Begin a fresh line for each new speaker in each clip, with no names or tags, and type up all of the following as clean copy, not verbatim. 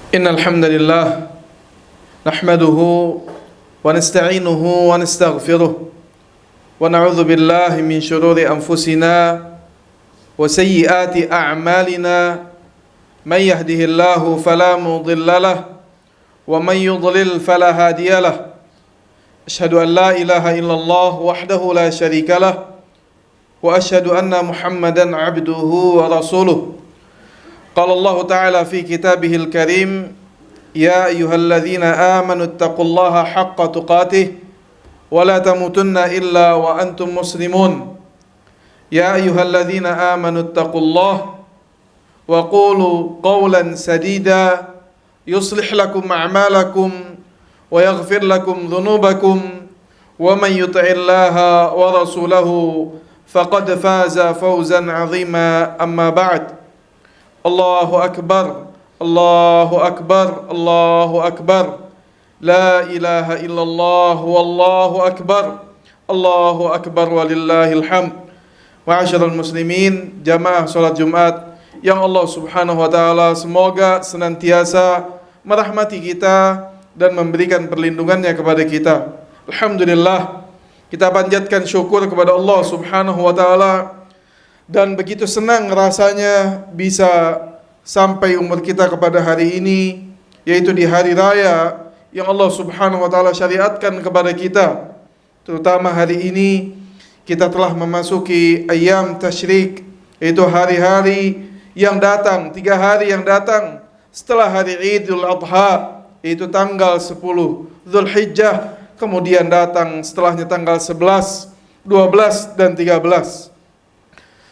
Innal hamdalillah nahmaduhu wa nasta'inuhu wa nastaghfiruh wa na'udzu billahi min shururi anfusina wa sayyiati a'malina may yahdihillahu fala mudilla lahu wa may yudlil fala hadiya lahu asyhadu an la ilaha illallah wahdahu la syarika lahu wa asyhadu anna Muhammadan 'abduhu wa rasuluh. Qala Allah Ta'ala fi kitabihil karim, ya ayyuhalladzina amanu ittaqullaha haqqa tuqatih wa la tamutunna illa wa antum muslimun. Ya ayyuhalladzina amanu ittaqullaha wa qulu qawlan sadida yuslih lakum a'malakum wa yaghfir lakum dhunubakum wa man yuti'illaha wa rasulahu faqad faza fawzan 'azima. Amma ba'd. Allahu akbar, Allahu akbar, Allahu akbar. La ilaha illallah wallahu akbar, Allahu akbar walillahil hamd. Ma'asyiral muslimin, jamaah salat Jumat yang Allah Subhanahu wa taala semoga senantiasa merahmati kita dan memberikan perlindungannya kepada kita. Alhamdulillah, kita panjatkan syukur kepada Allah Subhanahu wa taala. Dan begitu senang rasanya bisa sampai umur kita kepada hari ini, yaitu di hari raya yang Allah Subhanahu wa taala syariatkan kepada kita. Terutama hari ini kita telah memasuki ayyam tasyrik, yaitu hari-hari yang datang, 3 hari yang datang setelah hari Idul Adha, yaitu tanggal 10 Zulhijjah, kemudian datang setelahnya tanggal 11, 12 dan 13.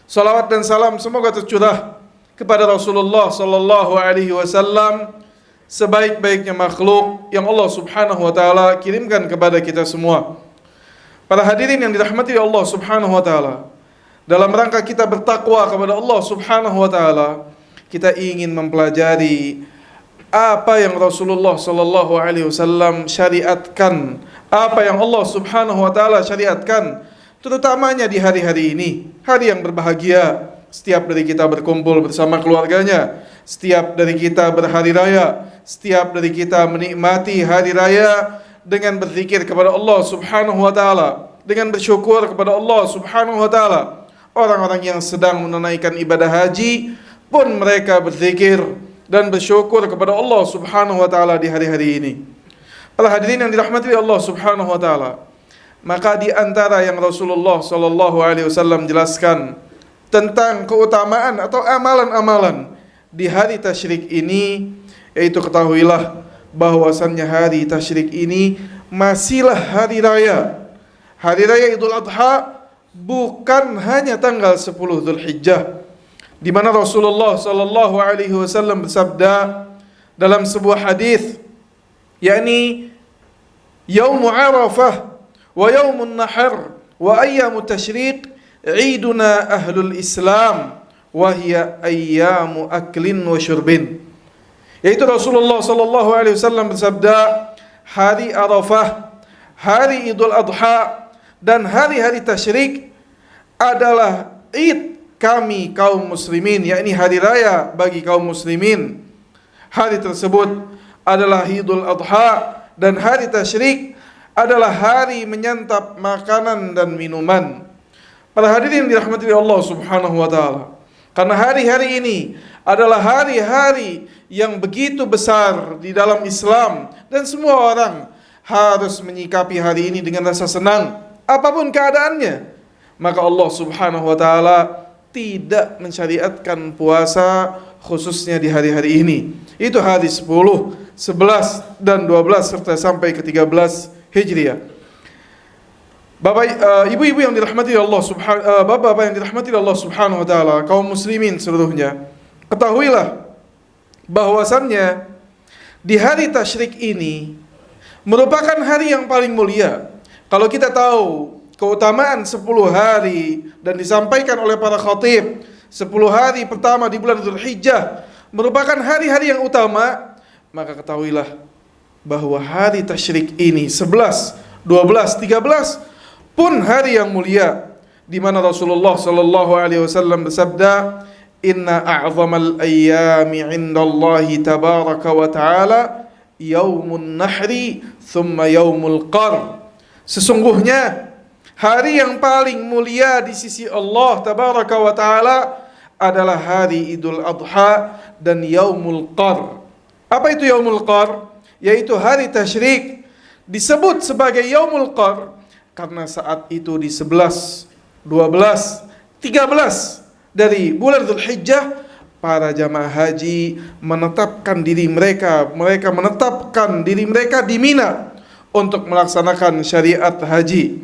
Salawat dan salam semoga tercurah kepada Rasulullah sallallahu alaihi wasallam, sebaik-baiknya makhluk yang Allah Subhanahu wa taala kirimkan kepada kita semua. Para hadirin yang dirahmati Allah Subhanahu wa taala, dalam rangka kita bertakwa kepada Allah Subhanahu wa taala, kita ingin mempelajari apa yang Rasulullah sallallahu alaihi wasallam syariatkan, apa yang Allah Subhanahu wa taala syariatkan, terutamanya di hari-hari ini, hari yang berbahagia. Setiap dari kita berkumpul bersama keluarganya, setiap dari kita berhari raya, setiap dari kita menikmati hari raya dengan berzikir kepada Allah Subhanahu wa taala, dengan bersyukur kepada Allah Subhanahu wa taala. Orang-orang yang sedang menunaikan ibadah haji pun mereka berzikir dan bersyukur kepada Allah Subhanahu wa taala di hari-hari ini. Para hadirin yang dirahmati Allah Subhanahu wa taala, maka di antara yang Rasulullah sallallahu alaihi wasallam jelaskan tentang keutamaan atau amalan-amalan di hari tasyrik ini, yaitu ketahuilah bahwasannya hari tasyrik ini masihlah hari raya. Hari raya Idul Adha bukan hanya tanggal 10 Zulhijjah, di mana Rasulullah sallallahu alaihi wasallam bersabda dalam sebuah hadis, yakni Yaum Arafah wa yaumun nahar wa ayyamu tasyriq iduna ahlul Islam wa hiya ayyamu aklin wa syurbin. Yaitu Rasulullah sallallahu alaihi wasallam bersabda, hari Arafah, hari Idul Adha dan hari-hari tasyrik adalah id kami kaum muslimin, yakni hari raya bagi kaum muslimin. Hari tersebut adalah Idul Adha dan hari tasyrik adalah hari menyantap makanan dan minuman. Para hadirin dirahmati Allah Subhanahu wa taala, karena hari-hari ini adalah hari-hari yang begitu besar di dalam Islam dan semua orang harus menyikapi hari ini dengan rasa senang apapun keadaannya, maka Allah Subhanahu wa taala tidak mensyariatkan puasa khususnya di hari-hari ini. Itu hari 10, 11 dan 12 serta sampai ke 13 Hijriah. Bapak, ibu-ibu yang dirahmati Allah Bapak-bapak yang dirahmati Allah Subhanahu wa taala, kaum muslimin seluruhnya, ketahuilah bahwasannya di hari tasyrik ini merupakan hari yang paling mulia. Kalau kita tahu keutamaan 10 hari dan disampaikan oleh para khatib, 10 hari pertama di bulan Zulhijjah merupakan hari-hari yang utama, maka ketahuilah bahwa hari tasyrik ini 11, 12, 13 pun hari yang mulia, di mana Rasulullah sallallahu alaihi wasallam bersabda, inna a'zamal ayyami 'indallahi tabaraka wa ta'ala yaumun nahri thumma yaumul qar. Sesungguhnya hari yang paling mulia di sisi Allah tabaraka wa ta'ala adalah hari Idul Adha dan yaumul qar. Apa itu yaumul qar? Yaitu hari tasyrik. Disebut sebagai yaumul qar karena saat itu di 11, 12, 13 dari bulan Dzulhijjah, para jamaah haji menetapkan diri mereka menetapkan diri mereka di Mina untuk melaksanakan syariat haji.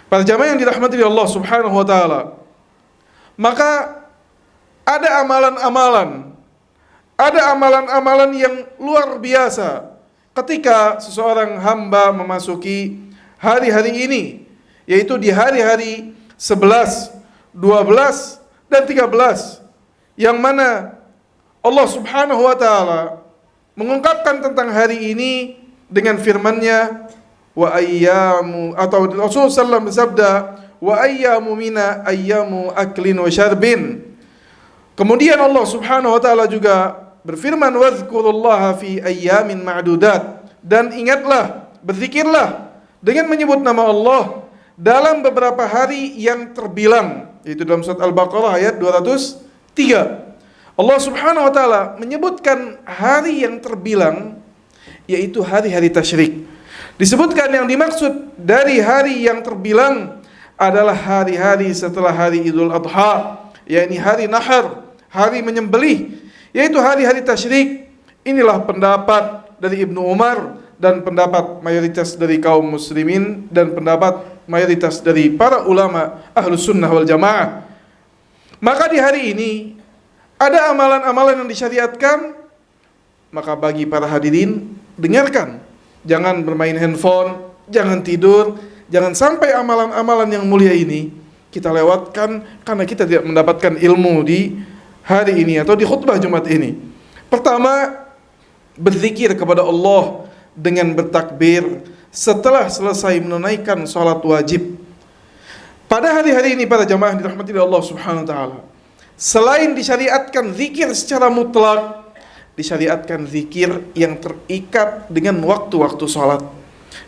Para jamaah yang dirahmati Allah Subhanahu wa taala, maka ada amalan-amalan yang luar biasa ketika seseorang hamba memasuki hari-hari ini, yaitu di hari-hari 11, 12, dan 13, yang mana Allah Subhanahu wa taala mengungkapkan tentang hari ini dengan firman-Nya, wa ayyamu, atau Rasulullah SAW bersabda, wa ayyamu mina ayyamu aklin wa syarbin. Kemudian Allah Subhanahu wa taala juga berfirman, wadhkurullaha fi ayyamin ma'dudat, dan ingatlah, berzikirlah dengan menyebut nama Allah dalam beberapa hari yang terbilang, yaitu dalam surat Al-Baqarah ayat 203. Allah Subhanahu wa taala menyebutkan hari yang terbilang, yaitu hari-hari tasyrik. Disebutkan yang dimaksud dari hari yang terbilang adalah hari-hari setelah hari Idul Adha, yakni hari nahar, hari menyembelih, yaitu hari-hari tasyrik. Inilah pendapat dari Ibnu Umar dan pendapat mayoritas dari kaum muslimin dan pendapat mayoritas dari para ulama Ahlus Sunnah wal Jamaah. Maka di hari ini ada amalan-amalan yang disyariatkan. Maka bagi para hadirin, dengarkan, jangan bermain handphone, jangan tidur, jangan sampai amalan-amalan yang mulia ini kita lewatkan karena kita tidak mendapatkan ilmu di hari ini atau di khutbah Jumat ini. Pertama, berzikir kepada Allah dengan bertakbir setelah selesai menunaikan salat wajib. Pada hari-hari ini para jamaah dirahmati Allah Subhanahu wa taala, selain disyariatkan zikir secara mutlak, disyariatkan zikir yang terikat dengan waktu-waktu salat.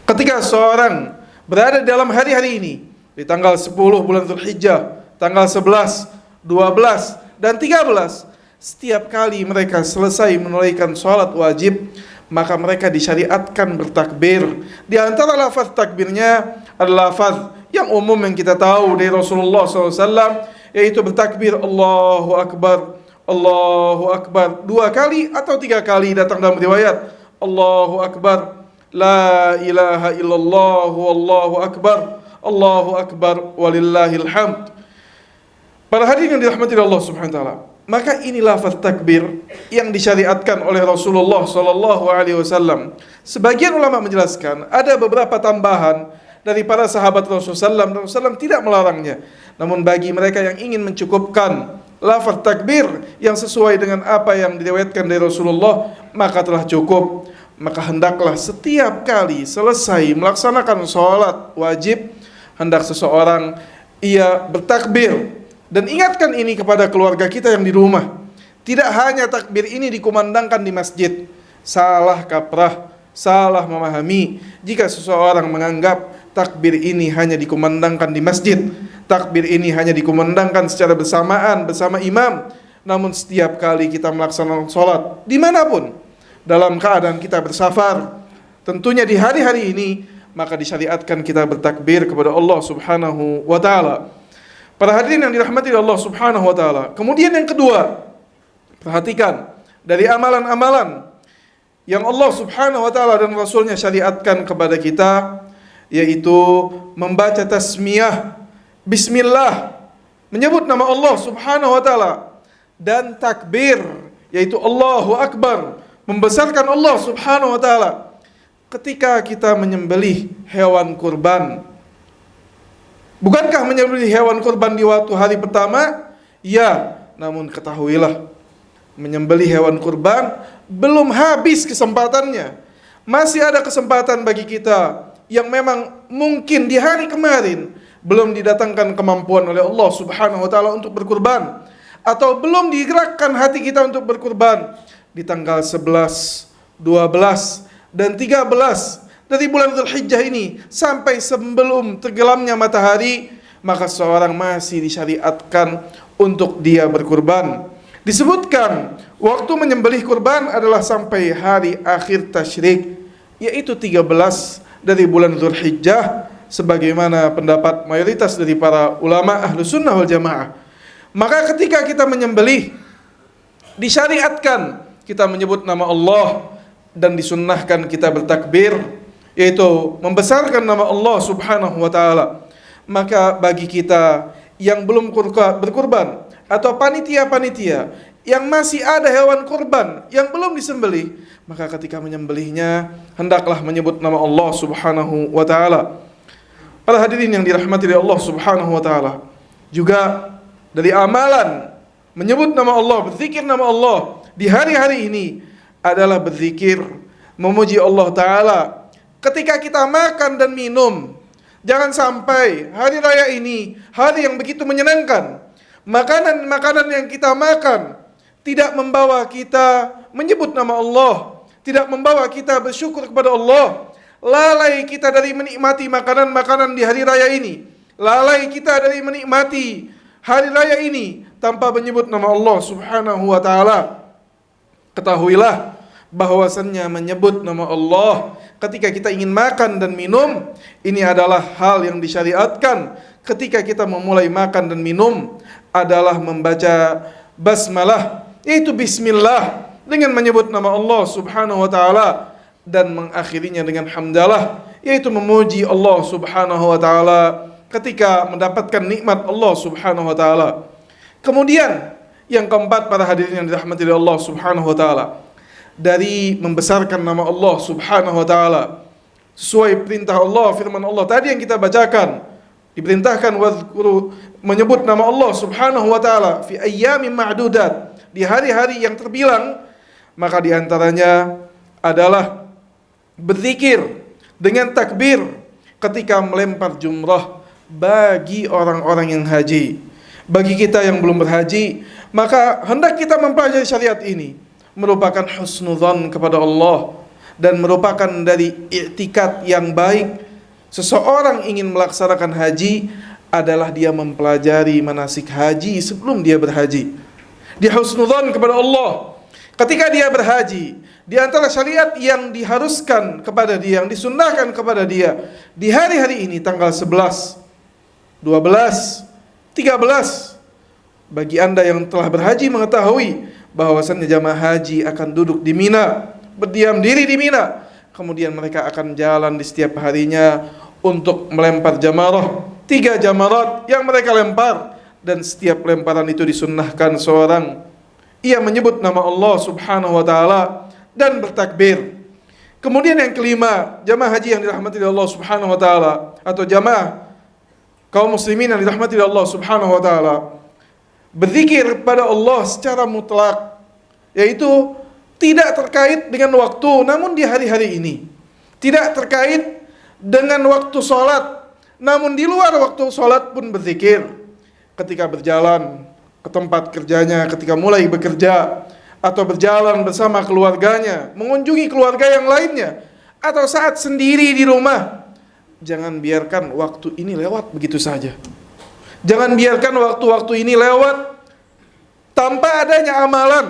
Ketika seorang berada dalam hari-hari ini, di tanggal 10 bulan Dzulhijjah, tanggal 11, 12, dan 13, setiap kali mereka selesai menunaikan salat wajib, maka mereka disyariatkan bertakbir. Di antara lafaz takbirnya adalah lafaz yang umum yang kita tahu dari Rasulullah SAW, yaitu bertakbir Allahu Akbar, Allahu Akbar 2 kali atau 3 kali, datang dalam riwayat Allahu Akbar, La ilaha illallah, Allahu Akbar, Allahu Akbar, walillahil hamd. Para hadirin yang dirahmati Allah Subhanahu wa taala, maka ini lafaz takbir yang disyariatkan oleh Rasulullah sallallahu alaihi wasallam. Sebagian ulama menjelaskan ada beberapa tambahan dari para sahabat Rasulullah SAW, dan Rasulullah tidak melarangnya. Namun bagi mereka yang ingin mencukupkan lafaz takbir yang sesuai dengan apa yang diriwayatkan dari Rasulullah, maka telah cukup. Maka hendaklah setiap kali selesai melaksanakan sholat wajib, hendak seseorang ia bertakbir. Dan ingatkan ini kepada keluarga kita yang di rumah. Tidak hanya takbir ini dikumandangkan di masjid. Salah kaprah, salah memahami jika seseorang menganggap takbir ini hanya dikumandangkan di masjid, takbir ini hanya dikumandangkan secara bersamaan bersama imam. Namun setiap kali kita melaksanakan sholat dimanapun, dalam keadaan kita bersafar, tentunya di hari-hari ini, maka disyariatkan kita bertakbir kepada Allah Subhanahu wa taala. Para hadirin yang dirahmati Allah Subhanahu wa taala. Kemudian yang kedua, perhatikan dari amalan-amalan yang Allah Subhanahu wa taala dan Rasulnya syariatkan kepada kita, yaitu membaca tasmiyah, bismillah, menyebut nama Allah Subhanahu wa taala, dan takbir, yaitu Allahu Akbar, membesarkan Allah Subhanahu wa taala ketika kita menyembelih hewan kurban. Bukankah menyembelih hewan kurban di waktu hari pertama? Ya, namun ketahuilah, menyembelih hewan kurban belum habis kesempatannya. Masih ada kesempatan bagi kita yang memang mungkin di hari kemarin belum didatangkan kemampuan oleh Allah Subhanahu wa taala untuk berkurban. atau belum digerakkan hati kita untuk berkurban di tanggal 11, 12, dan 13 dari bulan Dzulhijjah ini sampai sebelum tenggelamnya matahari, maka seorang masih disyariatkan untuk dia berkurban. Disebutkan waktu menyembelih kurban adalah sampai hari akhir tasyrik, yaitu 13 dari bulan Dzulhijjah, sebagaimana pendapat mayoritas dari para ulama ahlu sunnah wal jamaah. Maka ketika kita menyembelih, disyariatkan kita menyebut nama Allah dan disunnahkan kita bertakbir, yaitu membesarkan nama Allah subhanahu wa ta'ala. Maka bagi kita yang belum berkurban atau panitia-panitia yang masih ada hewan kurban yang belum disembelih, maka ketika menyembelihnya hendaklah menyebut nama Allah subhanahu wa ta'ala. Para hadirin yang dirahmati oleh Allah subhanahu wa ta'ala, juga dari amalan menyebut nama Allah, berzikir nama Allah di hari-hari ini adalah berzikir, memuji Allah ta'ala ketika kita makan dan minum. Jangan sampai hari raya ini hari yang begitu menyenangkan, makanan-makanan yang kita makan tidak membawa kita menyebut nama Allah, tidak membawa kita bersyukur kepada Allah. Lalai kita dari menikmati makanan-makanan di hari raya ini, lalai kita dari menikmati hari raya ini tanpa menyebut nama Allah subhanahu wa ta'ala. Ketahuilah bahwasannya menyebut nama Allah ketika kita ingin makan dan minum, ini adalah hal yang disyariatkan. Ketika kita memulai makan dan minum adalah membaca basmalah, yaitu bismillah, dengan menyebut nama Allah subhanahu wa ta'ala, dan mengakhirinya dengan hamdalah, yaitu memuji Allah subhanahu wa ta'ala ketika mendapatkan nikmat Allah subhanahu wa ta'ala. Kemudian yang keempat, para hadirin yang dirahmati oleh Allah subhanahu wa ta'ala, dari membesarkan nama Allah subhanahu wa ta'ala sesuai perintah Allah, firman Allah tadi yang kita bacakan, diperintahkan wadhkuru, menyebut nama Allah subhanahu wa ta'ala fi ayyamin ma'dudat, di hari-hari yang terbilang. Maka diantaranya adalah berzikir dengan takbir ketika melempar jumrah bagi orang-orang yang haji. Bagi kita yang belum berhaji, maka hendak kita mempelajari syariat ini, merupakan husnudzan kepada Allah dan merupakan dari i'tikad yang baik. Seseorang ingin melaksanakan haji adalah dia mempelajari manasik haji sebelum dia berhaji. Dia husnudzan kepada Allah ketika dia berhaji. Di antara syariat yang diharuskan kepada dia, yang disunnahkan kepada dia di hari-hari ini, tanggal 11, 12, 13, bagi Anda yang telah berhaji mengetahui bahwasannya jamaah haji akan duduk di Mina, berdiam diri di Mina. Kemudian mereka akan jalan di setiap harinya untuk melempar jamarah. 3 jamarat yang mereka lempar, dan setiap lemparan itu disunnahkan seorang ia menyebut nama Allah subhanahu wa ta'ala dan bertakbir. Kemudian yang kelima, jamaah haji yang dirahmati oleh Allah subhanahu wa ta'ala, atau jamaah kaum muslimin yang dirahmati oleh Allah subhanahu wa ta'ala, berzikir pada Allah secara mutlak, yaitu tidak terkait dengan waktu, namun di hari-hari ini. Tidak terkait dengan waktu sholat, namun di luar waktu sholat pun berzikir. Ketika berjalan ke tempat kerjanya, ketika mulai bekerja, atau berjalan bersama keluarganya, mengunjungi keluarga yang lainnya, atau saat sendiri di rumah. Jangan biarkan waktu ini lewat begitu saja. Jangan biarkan waktu-waktu ini lewat tanpa adanya amalan.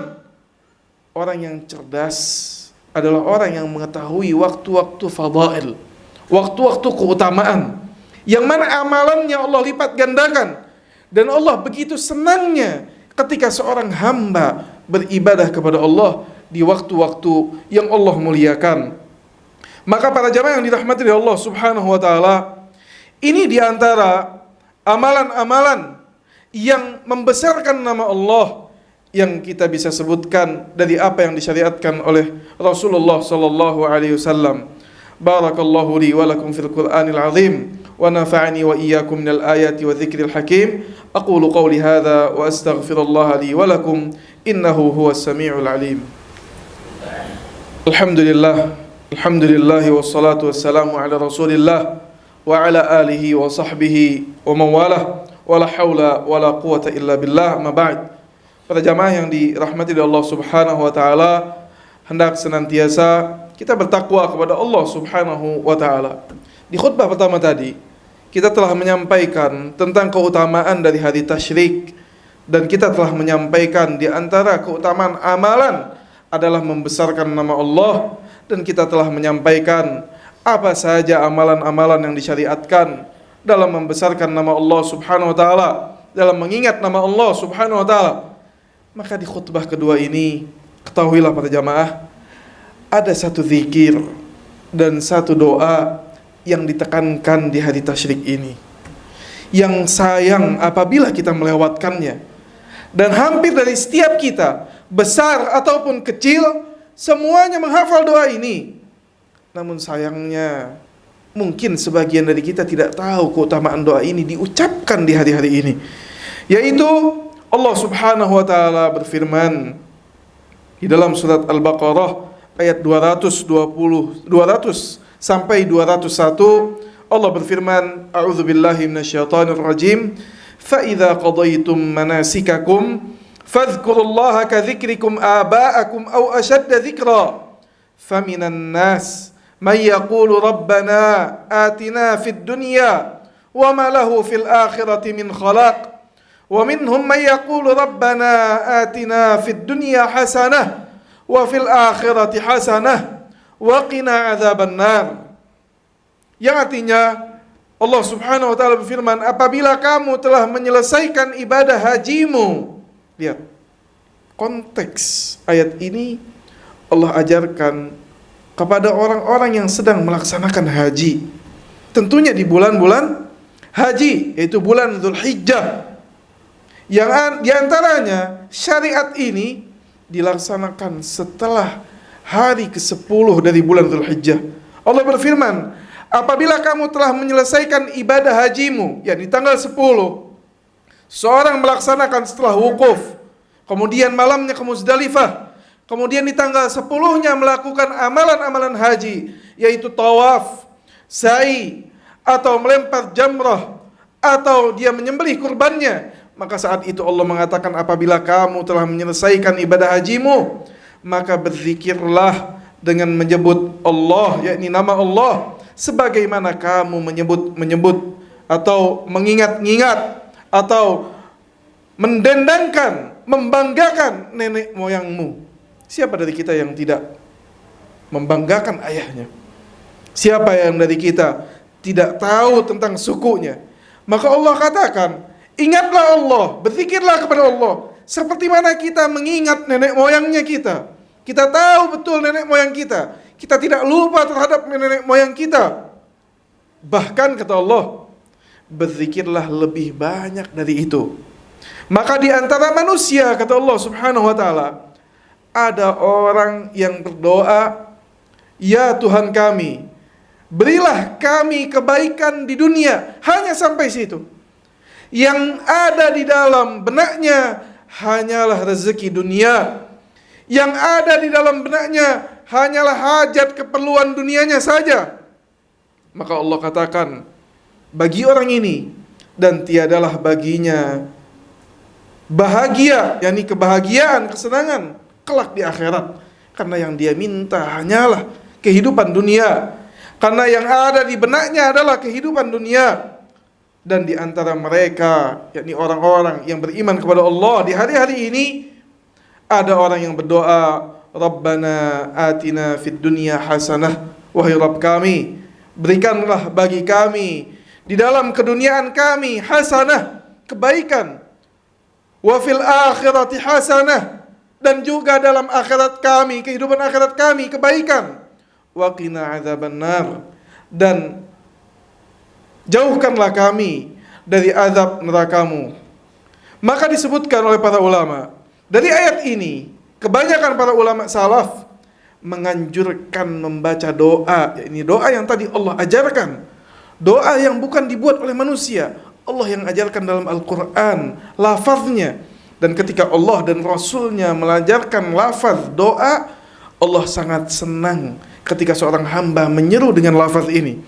Orang yang cerdas adalah orang yang mengetahui waktu-waktu fadail, waktu-waktu keutamaan, yang mana amalannya Allah lipat gandakan. Dan Allah begitu senangnya ketika seorang hamba beribadah kepada Allah di waktu-waktu yang Allah muliakan. Maka para jamaah yang dirahmati oleh Allah subhanahu wa ta'ala, ini diantara amalan-amalan yang membesarkan nama Allah yang kita bisa sebutkan dari apa yang disyariatkan oleh Rasulullah sallallahu alaihi wasallam. Barakallahu li wa lakum fil Qur'anil azim wa nafa'ani wa iyyakum minal ayati wa dzikril hakim. Aqulu qawli hadza wa astaghfirullaha li wa lakum innahu huwas samiul alim. Alhamdulillah, alhamdulillah wassalatu wassalamu ala Rasulillah wa ala alihi wa sahbihi wa man walah wa la haula wa la quwwata illa billah. Ma ba'd. Para jamaah yang dirahmati oleh Allah Subhanahu wa taala, hendak senantiasa kita bertakwa kepada Allah Subhanahu wa taala. Di khutbah pertama tadi, kita telah menyampaikan tentang keutamaan dari hari tasyrik, dan kita telah menyampaikan di antara keutamaan amalan adalah membesarkan nama Allah, dan kita telah menyampaikan apa saja amalan-amalan yang disyariatkan dalam membesarkan nama Allah Subhanahu wa taala, dalam mengingat nama Allah Subhanahu wa taala. Maka di khutbah kedua ini, ketahuilah para jamaah, ada satu zikir dan satu doa yang ditekankan di hari tasyrik ini, yang sayang apabila kita melewatkannya. Dan hampir dari setiap kita, besar ataupun kecil, semuanya menghafal doa ini. Namun sayangnya, mungkin sebagian dari kita tidak tahu keutamaan doa ini diucapkan di hari-hari ini. Yaitu Allah Subhanahu wa taala berfirman di dalam surat Al-Baqarah ayat 200 sampai 201. Allah berfirman, a'udzubillahi minasyaitonir rajim, fa idza qadaytum manasikakum fadhkurullaha kadzikrikum aba'akum aw ashadda dzikra faminan nas man yaqulu rabbana atina fid dunya wama lahu fil akhirati min khalaq wa minhum man yaqulu rabbana atina fid dunya hasanah wa fil akhirati hasanah wa qina adzaban nar. Yang artinya Allah Subhanahu wa taala berfirman, apabila kamu telah menyelesaikan ibadah hajimu. Lihat konteks ayat ini, Allah ajarkan kepada orang-orang yang sedang melaksanakan haji, tentunya di bulan-bulan haji, yaitu bulan Dzulhijjah. Yang diantaranya syariat ini dilaksanakan setelah hari ke-10 dari bulan Dzulhijjah. Allah berfirman, apabila kamu telah menyelesaikan ibadah hajimu, yakni tanggal 10, seorang melaksanakan setelah wukuf, kemudian malamnya ke Muzdalifah, kemudian di tanggal 10-nya melakukan amalan-amalan haji, yaitu tawaf, sa'i, atau melempar jamrah, atau dia menyembelih kurbannya. Maka saat itu Allah mengatakan, apabila kamu telah menyelesaikan ibadah hajimu, maka berzikirlah dengan menyebut Allah, yakni nama Allah, sebagaimana kamu menyebut atau mengingat-ingat atau mendendangkan, membanggakan nenek moyangmu. Siapa dari kita yang tidak membanggakan ayahnya? Siapa yang dari kita tidak tahu tentang sukunya? Maka Allah katakan, ingatlah Allah, berzikirlah kepada Allah seperti mana kita mengingat nenek moyangnya kita. Kita tahu betul nenek moyang kita. Kita tidak lupa terhadap nenek moyang kita. Bahkan kata Allah, berzikirlah lebih banyak dari itu. Maka di antara manusia, kata Allah Subhanahu wa taala, ada orang yang berdoa, ya Tuhan kami, berilah kami kebaikan di dunia. Hanya sampai situ. Yang ada di dalam benaknya hanyalah rezeki dunia. Yang ada di dalam benaknya hanyalah hajat keperluan dunianya saja. Maka Allah katakan, bagi orang ini, dan tiadalah baginya bahagia, yakni kebahagiaan, kesenangan kelak di akhirat. Karena yang dia minta hanyalah kehidupan dunia. Karena yang ada di benaknya adalah kehidupan dunia. Dan di antara mereka, yakni orang-orang yang beriman kepada Allah di hari-hari ini, ada orang yang berdoa, Rabbana atina fid dunya hasanah, wahai Rabb kami, berikanlah bagi kami di dalam keduniaan kami hasanah, kebaikan, wa fil akhirati hasanah, dan juga dalam akhirat kami, kehidupan akhirat kami, kebaikan, wa qina adzaban nar, dan jauhkanlah kami dari azab nerakamu. Maka disebutkan oleh para ulama, dari ayat ini, kebanyakan para ulama salaf menganjurkan membaca doa. Ini doa yang tadi Allah ajarkan. Doa yang bukan dibuat oleh manusia. Allah yang ajarkan dalam Al-Quran, lafaznya. Dan ketika Allah dan Rasulnya mengajarkan lafaz doa, Allah sangat senang ketika seorang hamba menyeru dengan lafaz ini.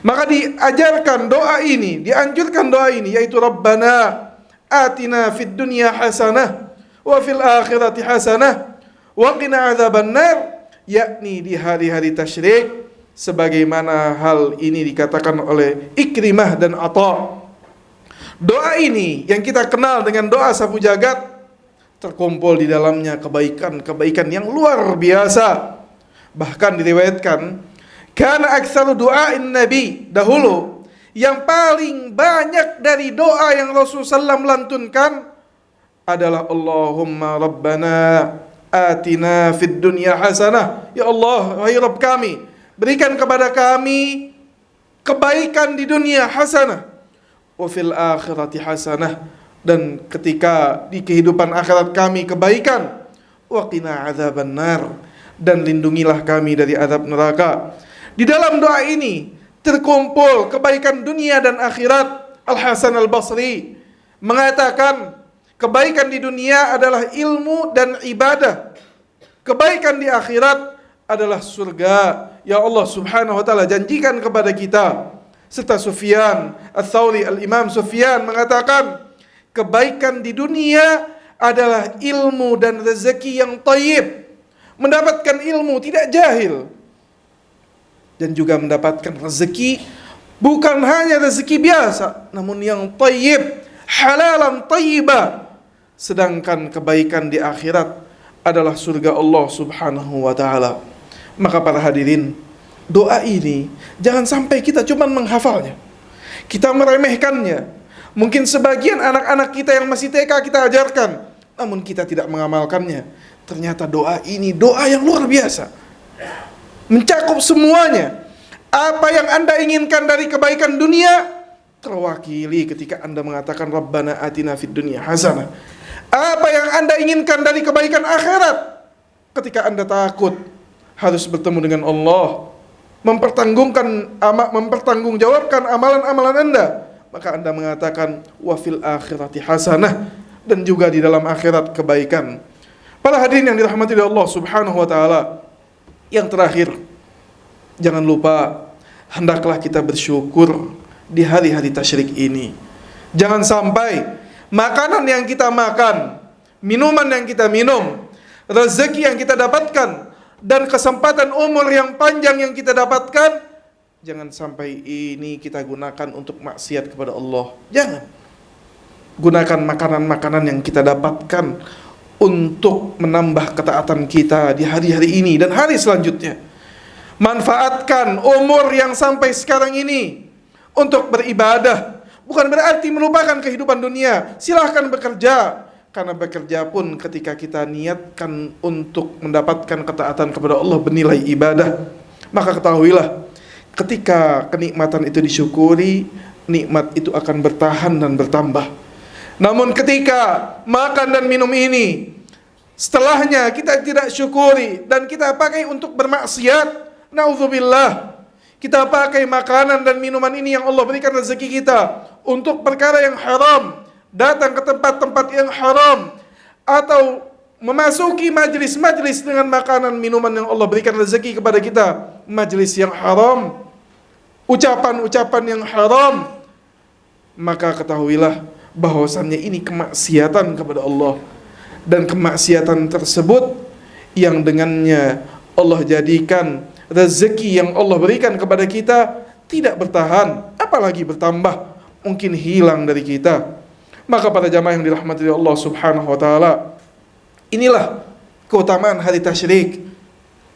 Maka diajarkan doa ini, dianjurkan doa ini, yaitu Rabbana atina fid dunya hasanah wa fil akhirati hasanah wa qina adzabannar, yakni di hari-hari tasyrik, sebagaimana hal ini dikatakan oleh Ikrimah dan Atha. Doa ini yang kita kenal dengan doa sapu jagat, terkumpul di dalamnya kebaikan-kebaikan yang luar biasa. Bahkan diriwayatkan, kana aktsaru du'ain nabi, dahulu yang paling banyak dari doa yang Rasulullah SAW lantunkan adalah Allahumma rabbana atina fid dunya hasanah. Ya Allah, wahai Rabb kami, berikan kepada kami kebaikan di dunia hasanah, wa fil akhirati hasanah, dan ketika di kehidupan akhirat kami kebaikan, wa qina adzabannar, dan lindungilah kami dari azab neraka. Di dalam doa ini terkumpul kebaikan dunia dan akhirat. Al-Hasan Al-Basri mengatakan, kebaikan di dunia adalah ilmu dan ibadah, kebaikan di akhirat adalah surga. Ya Allah Subhanahu wa ta'ala janjikan kepada kita. Serta Sufyan Ats-Tsauri, Al-Imam Sufyan mengatakan, kebaikan di dunia adalah ilmu dan rezeki yang thayyib, mendapatkan ilmu tidak jahil, dan juga mendapatkan rezeki bukan hanya rezeki biasa, namun yang thayyib, halalan thayyiba. Sedangkan kebaikan di akhirat adalah surga Allah Subhanahu wa ta'ala. Maka para hadirin, doa ini jangan sampai kita cuma menghafalnya, kita meremehkannya. Mungkin sebagian anak-anak kita yang masih TK kita ajarkan, namun kita tidak mengamalkannya. Ternyata doa ini doa yang luar biasa, mencakup semuanya. Apa yang Anda inginkan dari kebaikan dunia terwakili ketika Anda mengatakan Rabbana atina fid dunya hasanah. Apa yang Anda inginkan dari kebaikan akhirat ketika Anda takut harus bertemu dengan Allah, mempertanggungjawabkan amalan-amalan Anda, maka Anda mengatakan wa fil akhirati hasanah, dan juga di dalam akhirat kebaikan. Para hadirin yang dirahmati oleh Allah Subhanahu wa ta'ala, yang terakhir, jangan lupa hendaklah kita bersyukur di hari-hari tasyrik ini. Jangan sampai makanan yang kita makan, minuman yang kita minum, rezeki yang kita dapatkan, dan kesempatan umur yang panjang yang kita dapatkan, jangan sampai ini kita gunakan untuk maksiat kepada Allah. Jangan. Gunakan makanan-makanan yang kita dapatkan untuk menambah ketaatan kita di hari-hari ini dan hari selanjutnya. Manfaatkan umur yang sampai sekarang ini untuk beribadah. Bukan berarti melupakan kehidupan dunia. Silahkan bekerja, karena bekerja pun ketika kita niatkan untuk mendapatkan ketaatan kepada Allah bernilai ibadah. Maka ketahuilah, ketika kenikmatan itu disyukuri, nikmat itu akan bertahan dan bertambah. Namun ketika makan dan minum ini setelahnya kita tidak syukuri dan kita pakai untuk bermaksiat, naudzubillah, kita pakai makanan dan minuman ini yang Allah berikan rezeki kita untuk perkara yang haram, datang ke tempat-tempat yang haram, atau memasuki majlis-majlis dengan makanan minuman yang Allah berikan rezeki kepada kita, majlis yang haram, ucapan-ucapan yang haram, maka ketahuilah bahwasannya ini kemaksiatan kepada Allah. Dan kemaksiatan tersebut yang dengannya Allah jadikan rezeki yang Allah berikan kepada kita tidak bertahan, apalagi bertambah, mungkin hilang dari kita. Maka para jamaah yang dirahmati Allah Subhanahu wa ta'ala, inilah keutamaan hari tasyrik.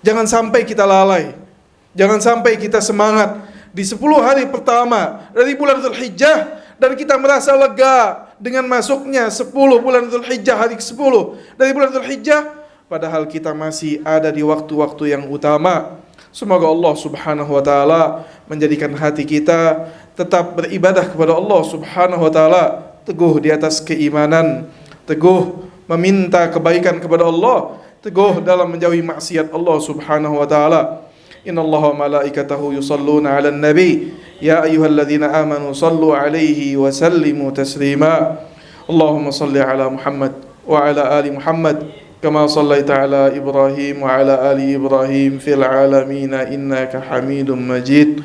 Jangan sampai kita lalai, jangan sampai kita semangat di 10 hari pertama dari bulan Dzulhijjah dan kita merasa lega dengan masuknya 10 bulan Dzulhijjah, hari ke-10 dari bulan Dzulhijjah, padahal kita masih ada di waktu-waktu yang utama. Semoga Allah Subhanahu wa ta'ala menjadikan hati kita tetap beribadah kepada Allah Subhanahu wa ta'ala, teguh di atas keimanan, teguh meminta kebaikan kepada Allah, teguh dalam menjauhi maksiat Allah Subhanahu wa ta'ala. Innallaha wa malaikatahu yusalluna 'alan nabi ya ayyuhalladzina amanu sallu 'alaihi wa sallimu taslima. Allahumma salli 'ala Muhammad wa 'ala ali Muhammad kama sallaita 'ala Ibrahim wa 'ala ali Ibrahim fil 'alamin innaka Hamidum Majid.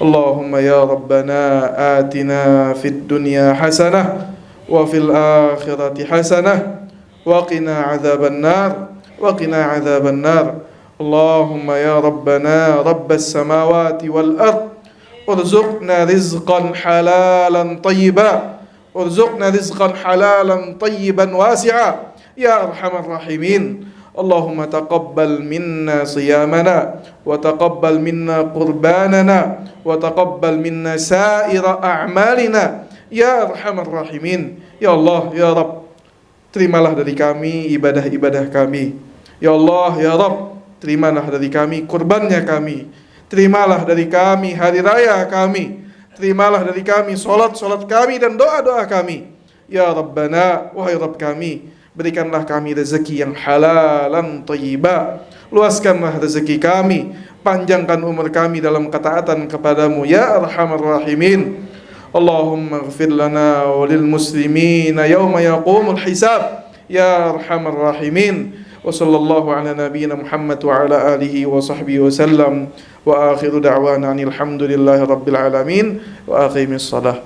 Allahumma ya Rabbana atina fid dunya hasanah wa fil akhirati hasanah وقنا عذاب النار وقنا عذاب النار اللهم يا ربنا رب السماوات والأرض ارزقنا رزقا حلالا طيبا ارزقنا رزقا حلالا طيبا واسعا يا أرحم الراحمين اللهم تقبل منا صيامنا وتقبل منا قرباننا وتقبل منا سائر أعمالنا يا أرحم الراحمين يا الله يا رب terimalah dari kami ibadah-ibadah kami ya Allah ya Rabb terimalah dari kami kurbannya kami terimalah dari kami hari raya kami terimalah dari kami solat-solat kami dan doa-doa kami ya Rabbana wahai Rabb kami berikanlah kami rezeki yang halalan thayyiba luaskanlah rezeki kami panjangkan umur kami dalam ketaatan kepadamu ya Arhamar Rahimin Allahumma ighfir lana wa lil muslimina yawma yaqumul hisab ya Arhamar Rahimin wa sallallahu ala nabiyyina Muhammad wa ala alihi wa sahbihi wa sallam wa akhiru da'wana alhamdulillahi rabbil alamin wa aqimis salah